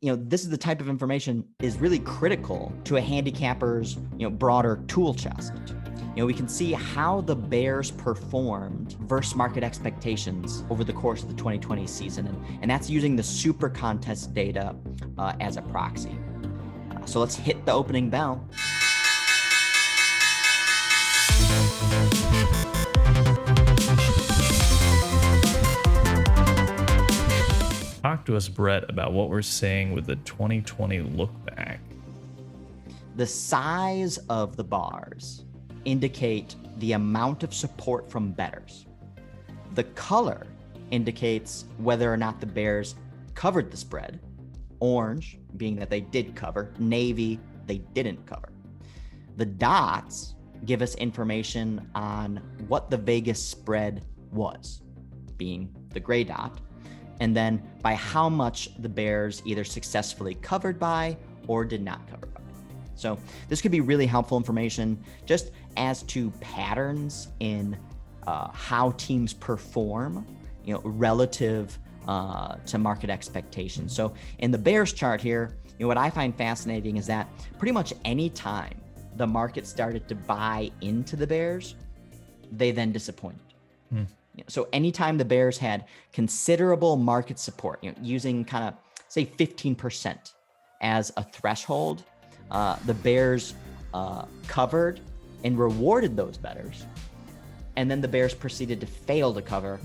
this is the type of information is really critical to a handicapper's, broader tool chest. We can see how the Bears performed versus market expectations over the course of the 2020 season. And that's using the super contest data as a proxy. So let's hit the opening bell. Talk to us, Brett, about what we're seeing with the 2020 look back. The size of the bars indicate the amount of support from bettors. The color indicates whether or not the Bears covered the spread. Orange, being that they did cover. Navy, they didn't cover. The dots give us information on what the Vegas spread was, being the gray dot, and then by how much the Bears either successfully covered by or did not cover by. So this could be really helpful information just as to patterns in how teams perform, relative to market expectations. So in the Bears chart here, what I find fascinating is that pretty much any time the market started to buy into the Bears, they then disappointed. So anytime the Bears had considerable market support, using kind of say 15% as a threshold, the Bears covered and rewarded those bettors. And then the Bears proceeded to fail to cover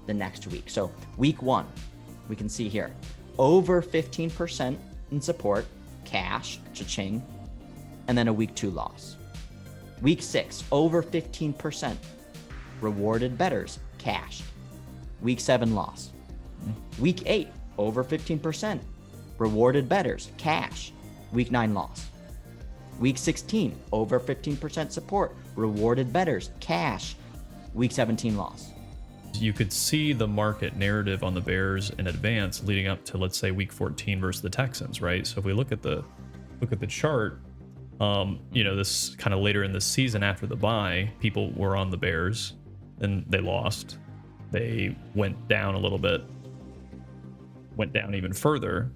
the next week. So week 1, we can see here, over 15% in support, cash, cha-ching, and then a week 2 loss. Week 6, over 15%, rewarded bettors, cashed. Week 7 loss. Week 8, over 15%, rewarded bettors, cash. Week 9 loss. Week 16, over 15% support, rewarded bettors, cash. Week 17 loss. You could see the market narrative on the Bears in advance leading up to, let's say, week 14 versus the Texans, right? So if we look at the chart, this kind of later in the season after the bye, people were on the Bears, then they lost. They went down a little bit, went down even further.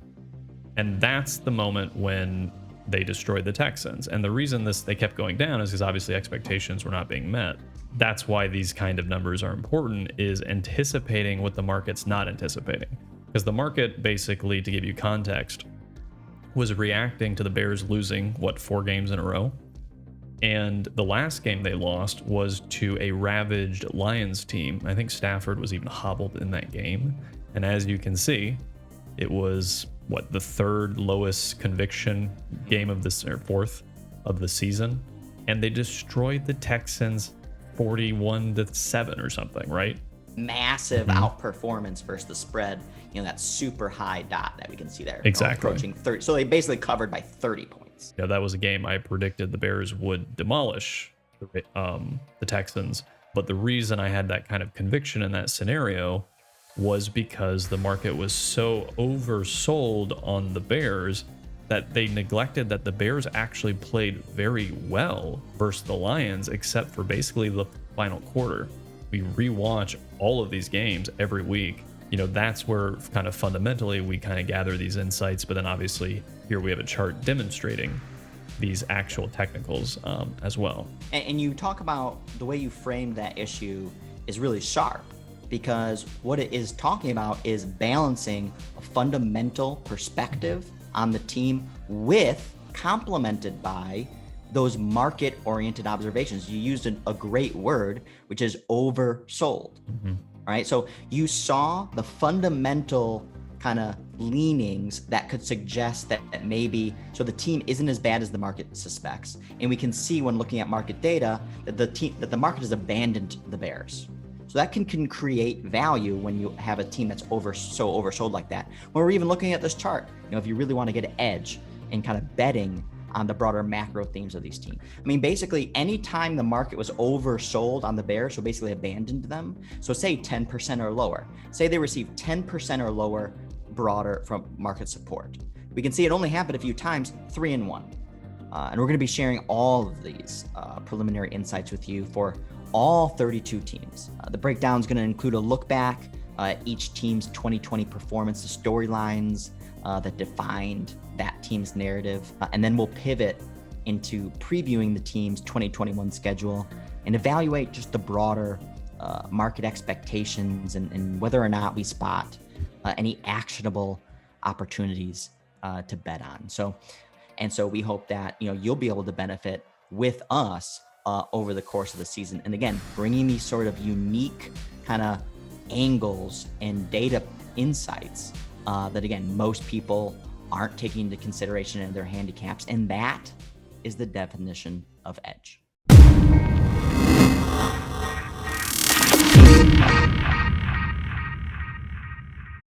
And that's the moment when they destroyed the Texans. And the reason they kept going down is because obviously expectations were not being met. That's why these kind of numbers are important, is anticipating what the market's not anticipating. Because the market, basically, to give you context, was reacting to the Bears losing, 4 games in a row? And the last game they lost was to a ravaged Lions team. I think Stafford was even hobbled in that game. And as you can see, it was, the 3rd lowest conviction game of this, or 4th of the season. And they destroyed the Texans 41-7 or something, right? Massive outperformance versus the spread, that super high dot that we can see there. Exactly. Approaching 30. So they basically covered by 30 points. Yeah, that was a game I predicted the Bears would demolish the Texans. But the reason I had that kind of conviction in that scenario was because the market was so oversold on the Bears that they neglected that the Bears actually played very well versus the Lions, except for basically the final quarter. We rewatch all of these games every week. That's where kind of fundamentally we kind of gather these insights. But then obviously here we have a chart demonstrating these actual technicals as well. And you talk about the way you frame that issue is really sharp, because what it is talking about is balancing a fundamental perspective on the team with complemented by those market-oriented observations. You used a great word, which is oversold. All right, so you saw the fundamental kind of leanings that could suggest that maybe, so the team isn't as bad as the market suspects. And we can see when looking at market data that the market has abandoned the Bears. So that can create value when you have a team that's so oversold like that. When we're even looking at this chart, if you really want to get an edge in kind of betting on the broader macro themes of these teams. I mean, basically, anytime the market was oversold on the Bears, so basically abandoned them. So say 10% or lower. Say they received 10% or lower broader from market support. We can see it only happened a few times, 3 and 1. And we're going to be sharing all of these preliminary insights with you for all 32 teams. The breakdown is going to include a look back at each team's 2020 performance, the storylines, that defined that team's narrative. And then we'll pivot into previewing the team's 2021 schedule and evaluate just the broader market expectations and whether or not we spot any actionable opportunities to bet on. So we hope that you'll be able to benefit with us over the course of the season. And again, bringing these sort of unique kind of angles and data insights that again most people aren't taking into consideration in their handicaps, and that is the definition of edge.